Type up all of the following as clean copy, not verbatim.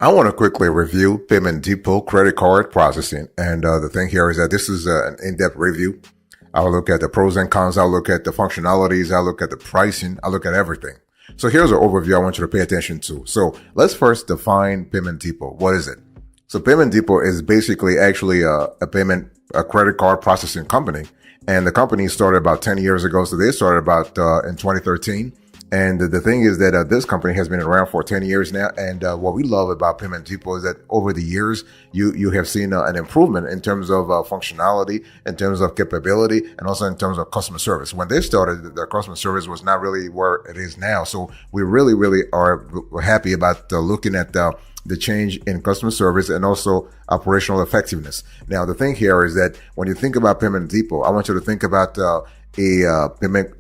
I want to quickly review Payment Depot credit card processing. And the thing here is that this is an in-depth review. I'll look at the pros and cons. I'll look at the functionalities. I'll look at the pricing. I'll look at everything. So here's an overview I want you to pay attention to. So let's first define Payment Depot. What is it? So Payment Depot is basically actually a credit card processing company. And the company started about 10 years ago. So they started about in 2013. And the thing is that this company has been around for 10 years now. And what we love about Payment Depot is that over the years, you have seen an improvement in terms of functionality, in terms of capability, and also in terms of customer service. When they started, their customer service was not really where it is now. So we really are happy about looking at the change in customer service and also operational effectiveness. Now, the thing here is that when you think about Payment Depot, I want you to think about a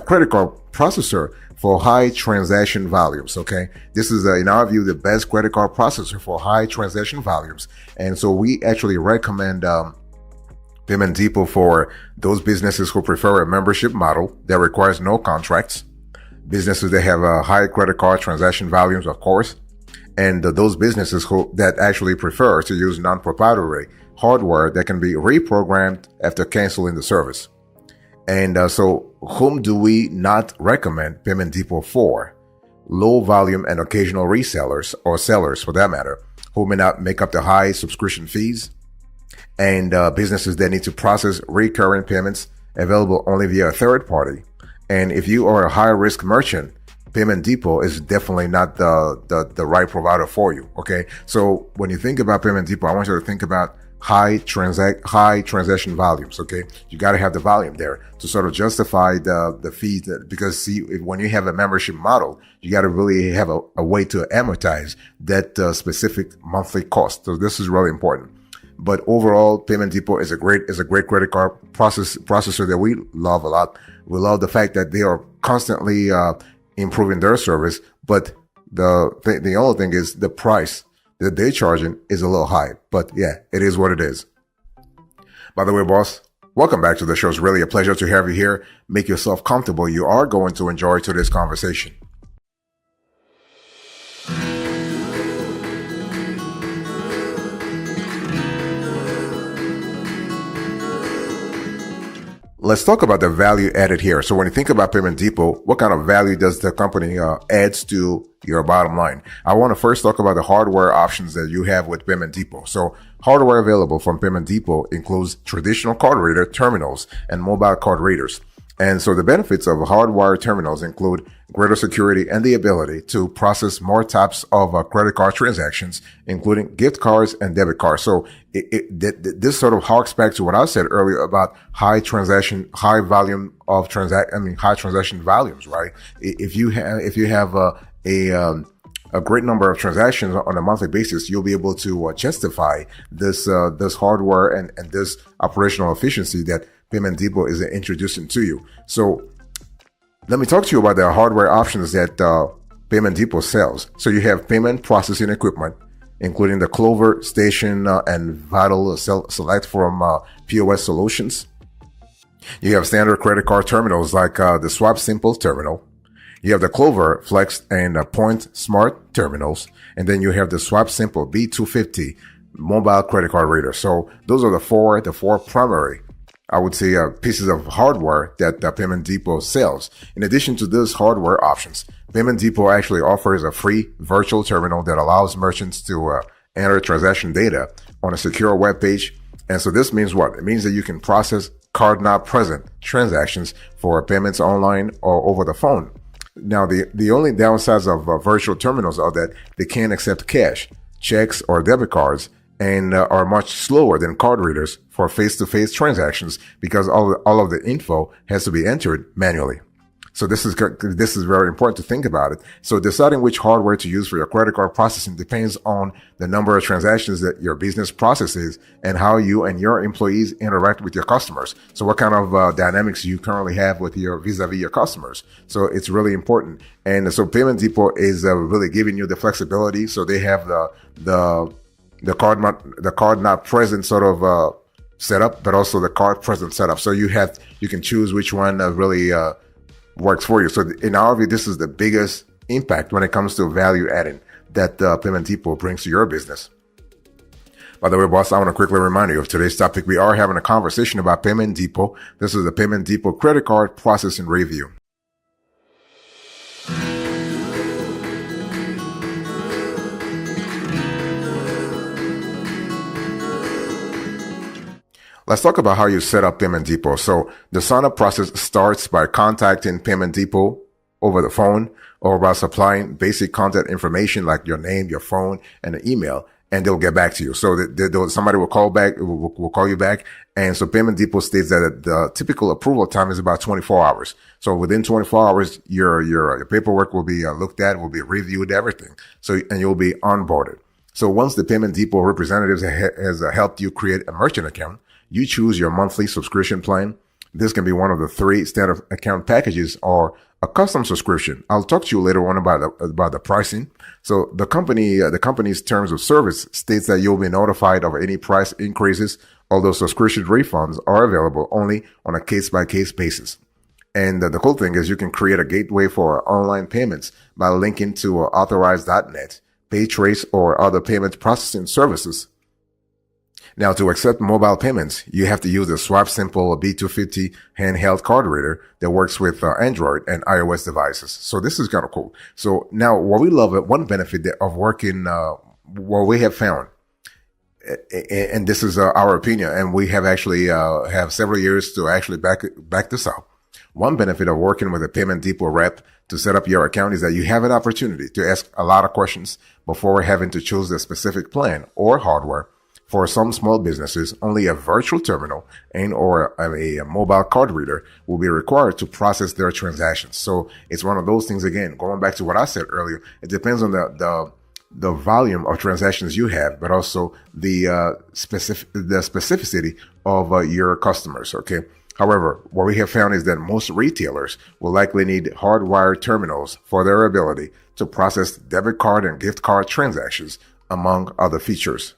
credit card processor for high transaction volumes. Okay. This is, in our view, the best credit card processor for high transaction volumes. And so we actually recommend, Payment Depot for those businesses who prefer a membership model that requires no contracts, businesses that have high credit card transaction volumes, of course, and those businesses that actually prefer to use non-proprietary hardware that can be reprogrammed after canceling the service. And so whom do we not recommend Payment Depot for? Low volume and occasional resellers, or sellers for that matter, who may not make up the high subscription fees, and businesses that need to process recurring payments available only via a third party. And if you are a high risk merchant, Payment Depot is definitely not the right provider for you. Okay. So when you think about Payment Depot, I want you to think about high transaction volumes. Okay. You got to have the volume there to sort of justify the fees because see, when you have a membership model, you got to really have a way to amortize that specific monthly cost. So this is really important. But overall, Payment Depot is a great credit card processor that we love a lot. We love the fact that they are constantly, improving their service, but the only thing is the price that they're charging is a little high. But yeah, it is what it is. By the way, boss, welcome back to the show. It's really a pleasure to have you here. Make yourself comfortable. You are going to enjoy today's conversation. Let's talk about the value added here. So when you think about Payment Depot, what kind of value does the company adds to your bottom line? I want to first talk about the hardware options that you have with Payment Depot. So hardware available from Payment Depot includes traditional card reader terminals and mobile card readers. And so the benefits of hardwire terminals include greater security and the ability to process more types of credit card transactions, including gift cards and debit cards. So this sort of harks back to what I said earlier about high transaction volumes, right? If you have a great number of transactions on a monthly basis, you'll be able to justify this hardware and this operational efficiency that Payment Depot is introducing to you. So let me talk to you about the hardware options that Payment Depot sells. So you have payment processing equipment, including the Clover Station and Vital Select from P.O.S. Solutions. You have standard credit card terminals like the Swap Simple terminal. You have the Clover Flex and Point Smart terminals. And then you have the Swap Simple B250 mobile credit card reader. So those are the four primary, I would say, pieces of hardware that Payment Depot sells. In addition to those hardware options, Payment Depot actually offers a free virtual terminal that allows merchants to enter transaction data on a secure web page. And so this means what? It means that you can process card not present transactions for payments online or over the phone. Now, the only downsides of virtual terminals are that they can't accept cash, checks, or debit cards, and are much slower than card readers for face-to-face transactions because all of the info has to be entered manually. So this is very important to think about it. So deciding which hardware to use for your credit card processing depends on the number of transactions that your business processes and how you and your employees interact with your customers. So what kind of dynamics you currently have with your vis-a-vis your customers. So it's really important. And so Payment Depot is really giving you the flexibility. So they have the card not present sort of setup, but also the card present setup. So you can choose which one really works for you. So in our view, this is the biggest impact when it comes to value adding. that Payment Depot brings to your business. By the way, boss, I want to quickly remind you of today's topic. We are having a conversation about Payment Depot. This is the Payment Depot credit card processing review. Let's talk about how you set up Payment Depot. So the sign-up process starts by contacting Payment Depot over the phone or by supplying basic contact information like your name, your phone, and an email, and they'll get back to you. So somebody will call back, will call you back. And so Payment Depot states that the typical approval time is about 24 hours. So within 24 hours, your paperwork will be looked at, will be reviewed, everything. And you'll be onboarded. So once the Payment Depot representatives has helped you create a merchant account, you choose your monthly subscription plan. This can be one of the 3 standard account packages or a custom subscription. I'll talk to you later on about the pricing. So the company's terms of service states that you'll be notified of any price increases, although subscription refunds are available only on a case-by-case basis. And the cool thing is you can create a gateway for online payments by linking to authorize.net, PayTrace, or other payment processing services. Now, to accept mobile payments, you have to use the Swipe Simple B250 handheld card reader that works with Android and iOS devices. So this is kind of cool. So now what we love, one benefit of working, what we have found, and this is our opinion, and we have actually have several years to actually back this up. One benefit of working with a Payment Depot rep to set up your account is that you have an opportunity to ask a lot of questions before having to choose the specific plan or hardware. For some small businesses, only a virtual terminal or a mobile card reader will be required to process their transactions. So it's one of those things, again, going back to what I said earlier, it depends on the volume of transactions you have, but also the specificity of your customers. Okay. However, what we have found is that most retailers will likely need hardwired terminals for their ability to process debit card and gift card transactions, among other features.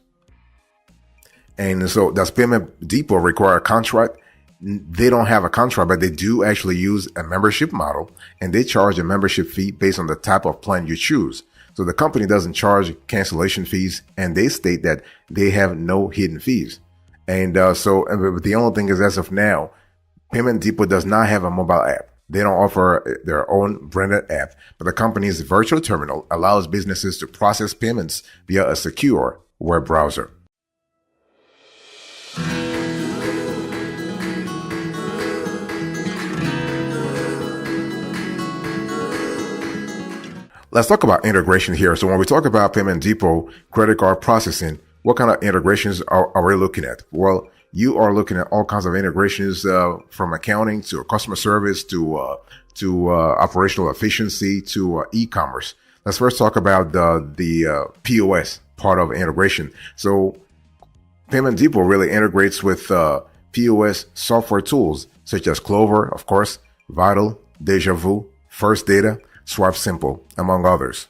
And so does Payment Depot require a contract? They don't have a contract, but they do actually use a membership model, and they charge a membership fee based on the type of plan you choose. So the company doesn't charge cancellation fees, and they state that they have no hidden fees. And the only thing is, as of now, Payment Depot does not have a mobile app. They don't offer their own branded app, but the company's virtual terminal allows businesses to process payments via a secure web browser. Let's talk about integration here. So when we talk about Payment Depot credit card processing, what kind of integrations are we looking at? Well, you are looking at all kinds of integrations from accounting to customer service to operational efficiency to e-commerce. Let's first talk about the P.O.S. part of integration. So Payment Depot really integrates with P.O.S. software tools such as Clover, of course, Vital, Deja Vu, First Data, Swipe Simple, among others.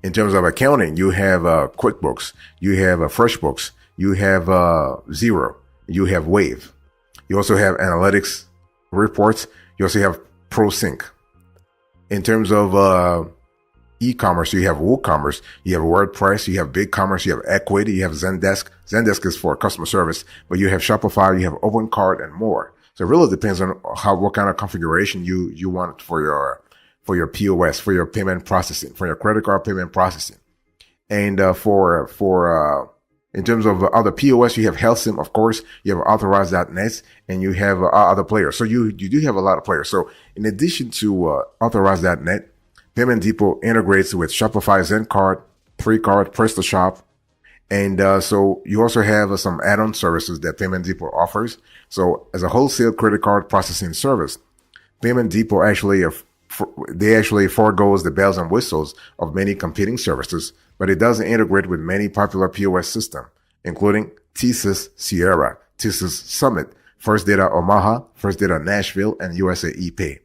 In terms of accounting, you have QuickBooks, you have FreshBooks, you have Xero, you have Wave. You also have analytics reports. You also have ProSync. In terms of e-commerce, you have WooCommerce, you have WordPress, you have BigCommerce, you have Equity, you have Zendesk. Zendesk is for customer service, but you have Shopify, you have OpenCart, and more. So it really depends on what kind of configuration you want for your POS, for your payment processing, for your credit card payment processing. And in terms of other POS, you have HealthSim, of course, you have Authorize.net, and you have other players. So you do have a lot of players. So in addition to Authorize.net, Payment Depot integrates with Shopify ZenCard, PreCard, PrestaShop. And so you also have some add-on services that Payment Depot offers. So as a wholesale credit card processing service, Payment Depot actually foregoes the bells and whistles of many competing services, but it doesn't integrate with many popular POS systems, including TSYS Sierra, TSYS Summit, First Data Omaha, First Data Nashville, and USA ePay.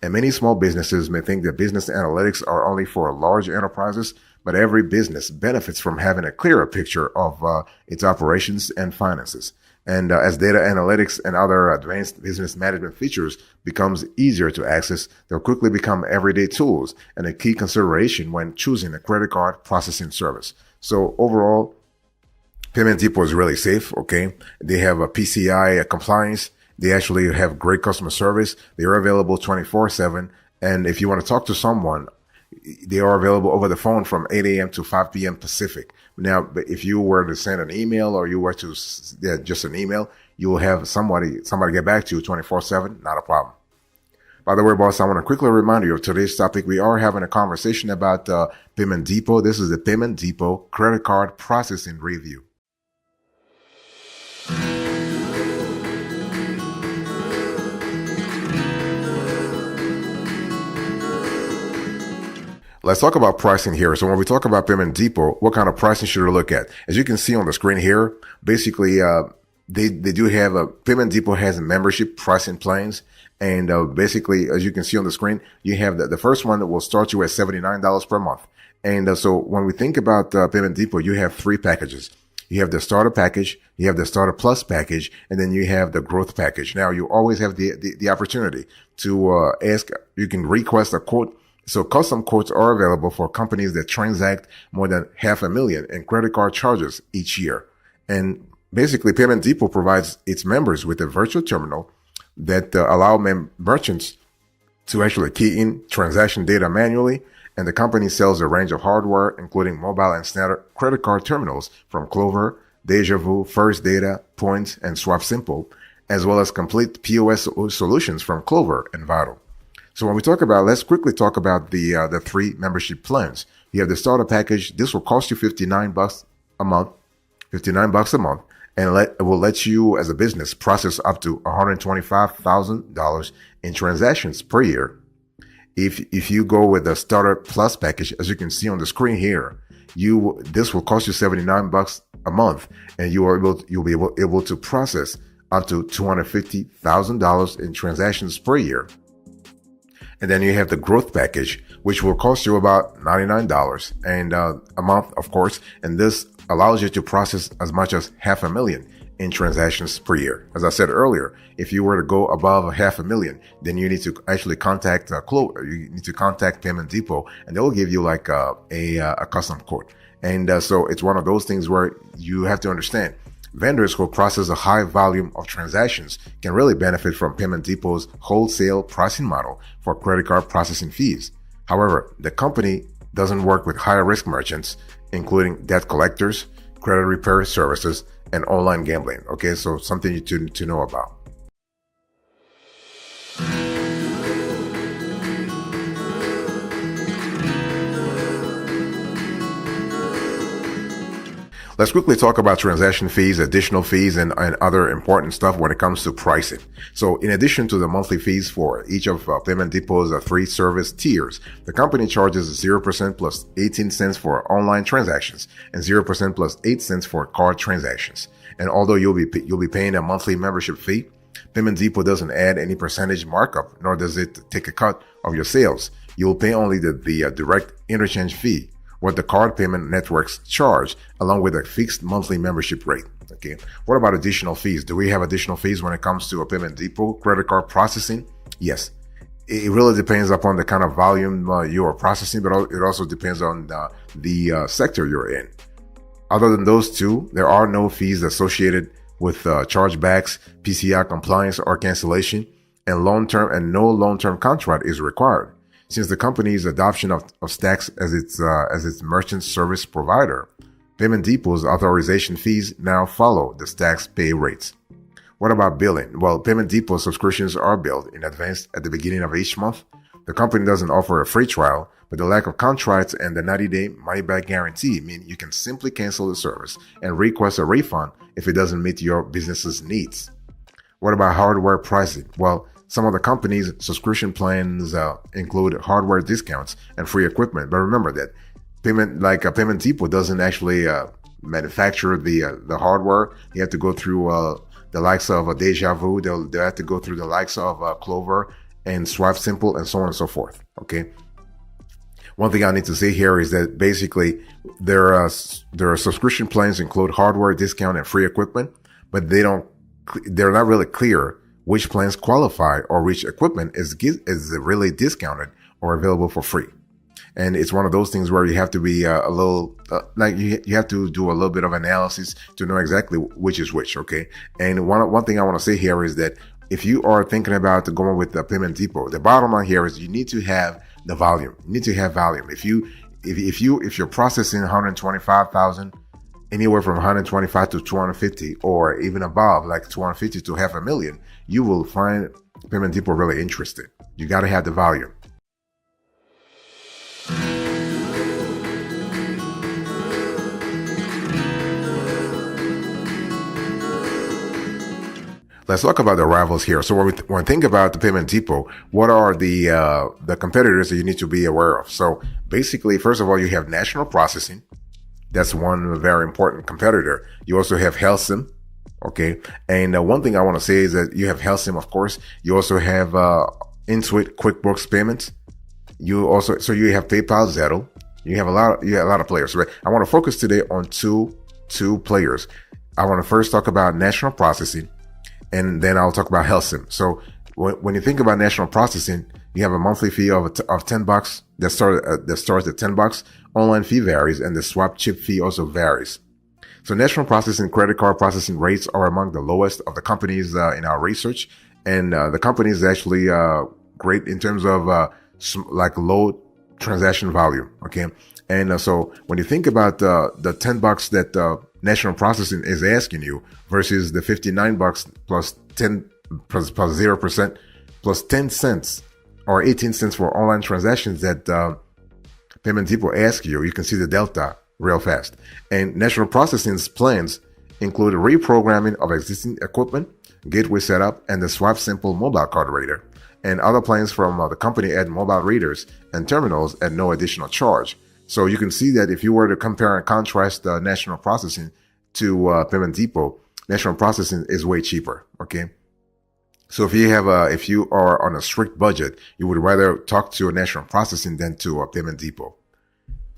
And many small businesses may think that business analytics are only for large enterprises, but every business benefits from having a clearer picture of its operations and finances. And as data analytics and other advanced business management features becomes easier to access, they'll quickly become everyday tools and a key consideration when choosing a credit card processing service. So overall, Payment Depot is really safe. Okay. They have a PCI compliance. They actually have great customer service. They are available 24/7. And if you want to talk to someone, they are available over the phone from 8 a.m. to 5 p.m. Pacific. Now, if you were to send an email or you were to just an email, you will have somebody get back to you 24/7. Not a problem. By the way, boss, I want to quickly remind you of today's topic. We are having a conversation about Payment Depot. This is the Payment Depot credit card processing review. Let's talk about pricing here. So when we talk about Payment Depot, what kind of pricing should we look at? As you can see on the screen here, basically, they do have Payment Depot has a membership pricing plans. And, basically, as you can see on the screen, you have the first one that will start you at $79 per month. And, so when we think about, Payment Depot, you have three packages. You have the starter package, you have the starter plus package, and then you have the growth package. Now you always have the opportunity to, you can request a quote. So custom quotes are available for companies that transact more than $500,000 in credit card charges each year. And basically Payment Depot provides its members with a virtual terminal that allow merchants to actually key in transaction data manually. And the company sells a range of hardware, including mobile and standard credit card terminals from Clover, Deja Vu, First Data, Points, and Swap Simple, as well as complete P.O.S. solutions from Clover and Vital. So when we talk about, let's quickly talk about the three membership plans. You have the starter package. This will cost you $59 a month, and it will let you as a business process up to $125,000 in transactions per year. If you go with the starter plus package, as you can see on the screen here, this will cost you $79 a month, and you'll be able to process up to $250,000 in transactions per year. And then you have the growth package, which will cost you about $99 and a month, of course. And this allows you to process as much as $500,000 in transactions per year. As I said earlier, if you were to go above $500,000, then you need to actually contact you need to contact Payment Depot, and they will give you like a custom quote. And so it's one of those things where you have to understand. Vendors who process a high volume of transactions can really benefit from Payment Depot's wholesale pricing model for credit card processing fees. However, the company doesn't work with higher risk merchants, including debt collectors, credit repair services, and online gambling. Okay, so something to know about. Let's quickly talk about transaction fees, additional fees, and other important stuff when it comes to pricing. So in addition to the monthly fees for each of Payment Depot's three service tiers, the company charges 0% plus 18 cents for online transactions and 0% plus 8 cents for card transactions. And although you'll be paying a monthly membership fee, Payment Depot doesn't add any percentage markup, nor does it take a cut of your sales. You'll pay only the direct interchange fee, what the card payment networks charge, along with a fixed monthly membership rate. Okay. What about additional fees? Do we have additional fees when it comes to a Payment Depot credit card processing? Yes. It really depends upon the kind of volume you are processing, but it also depends on the sector you're in. Other than those two, there are no fees associated with chargebacks, PCI compliance or cancellation, and no long-term contract is required. Since the company's adoption of Stacks as its merchant service provider, Payment Depot's authorization fees now follow the Stacks pay rates. What about billing? Well, Payment Depot subscriptions are billed in advance at the beginning of each month. The company doesn't offer a free trial, but the lack of contracts and the 90-day money-back guarantee mean you can simply cancel the service and request a refund if it doesn't meet your business's needs. What about hardware pricing? Well, some of the company's subscription plans include hardware discounts and free equipment. But remember that Payment Depot doesn't actually manufacture the hardware. You have to go through the likes of Deja Vu. They'll have to go through the likes of Clover and Swap Simple and so on and so forth. Okay. One thing I need to say here is that basically their subscription plans include hardware discount and free equipment, but they don't they're not really clear which plans qualify or which equipment is really discounted or available for free. And it's one of those things where you have to be a little, you have to do a little bit of analysis to know exactly which is which, okay? And one thing I want to say here is that if you are thinking about going with the Payment Depot, the bottom line here is you need to have the volume. You need to have volume. If you're processing 125,000, anywhere from 125 to 250, or even above, like 250 to 500,000, you will find Payment Depot really interesting. You got to have the volume. Let's talk about the rivals here. So when we think about the Payment Depot, what are the competitors that you need to be aware of? So basically, first of all, you have National Processing. That's one very important competitor. You also have HealthSim, okay? And one thing I want to say is that you have HealthSim, of course. You also have Intuit QuickBooks Payments. You have PayPal, Zettle. You have a lot of players. Right? I want to focus today on two players. I want to first talk about National Processing, and then I'll talk about HealthSim. So when you think about National Processing, you have a monthly fee of $10 that starts at $10. Online fee varies, and the swap chip fee also varies. So National Processing credit card processing rates are among the lowest of the companies in our research, and the company is actually great in terms of low transaction volume. Okay, and so when you think about the $10 that National Processing is asking you versus the $59 plus 0% plus 10 cents or 18 cents for online transactions that Payment Depot asks you, you can see the delta real fast. And National Processing's plans include reprogramming of existing equipment, gateway setup, and the Swap Simple mobile card reader. And other plans from the company add mobile readers and terminals at no additional charge. So you can see that if you were to compare and contrast National Processing to Payment Depot, National Processing is way cheaper. Okay. So if you are on a strict budget, you would rather talk to a National Processing than to a Payment Depot.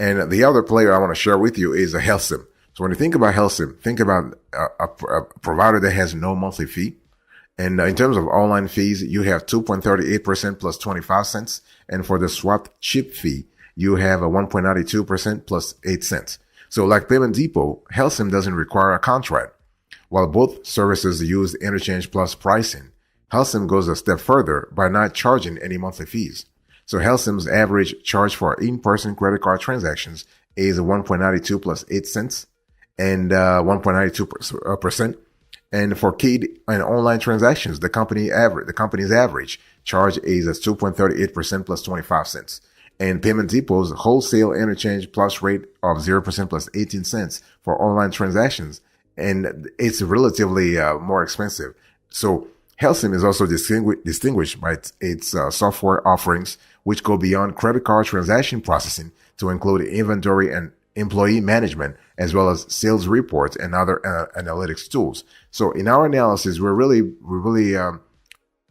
And the other player I want to share with you is a HealthSim. So when you think about HealthSim, think about a provider that has no monthly fee. And in terms of online fees, you have 2.38% plus 25 cents. And for the swapped chip fee, you have a 1.92% plus 8 cents. So like Payment Depot, HealthSim doesn't require a contract. While both services use interchange plus pricing, HealthSim goes a step further by not charging any monthly fees. So HealthSim's average charge for in-person credit card transactions is 1.92 plus 8 cents and 1.92%. And for keyed and online transactions, the company's average charge is 2.38% plus 25 cents. And Payment Depot's wholesale interchange plus rate of 0% plus 18 cents for online transactions, and it's relatively more expensive. So HealthSim is also distinguished by its software offerings, which go beyond credit card transaction processing to include inventory and employee management, as well as sales reports and other analytics tools. So in our analysis, we're really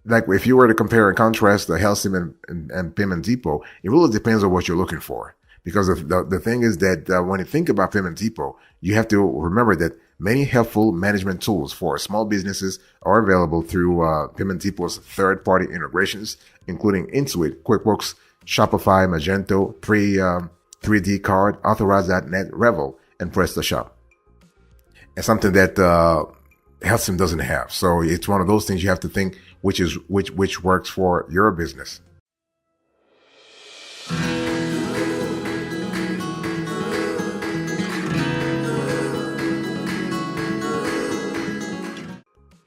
like if you were to compare and contrast the HealthSim and Payment Depot, it really depends on what you're looking for. Because the thing is that when you think about Payment Depot, you have to remember that many helpful management tools for small businesses are available through Payment Depot's third-party integrations, including Intuit, QuickBooks, Shopify, Magento, 3D Card, Authorize.net, Revel, and PrestaShop. It's something that HealthSim doesn't have. So it's one of those things you have to think which works for your business.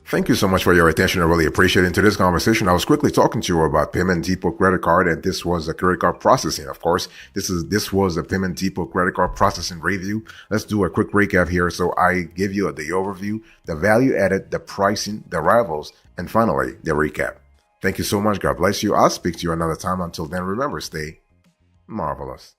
Thank you so much for your attention. I really appreciate it. In today's conversation, I was quickly talking to you about Payment Depot credit card, and this was a credit card processing. Of course, this was a Payment Depot credit card processing review. Let's do a quick recap here. So I give you the overview, the value added, the pricing, the rivals, and finally, the recap. Thank you so much. God bless you. I'll speak to you another time. Until then, remember, stay marvelous.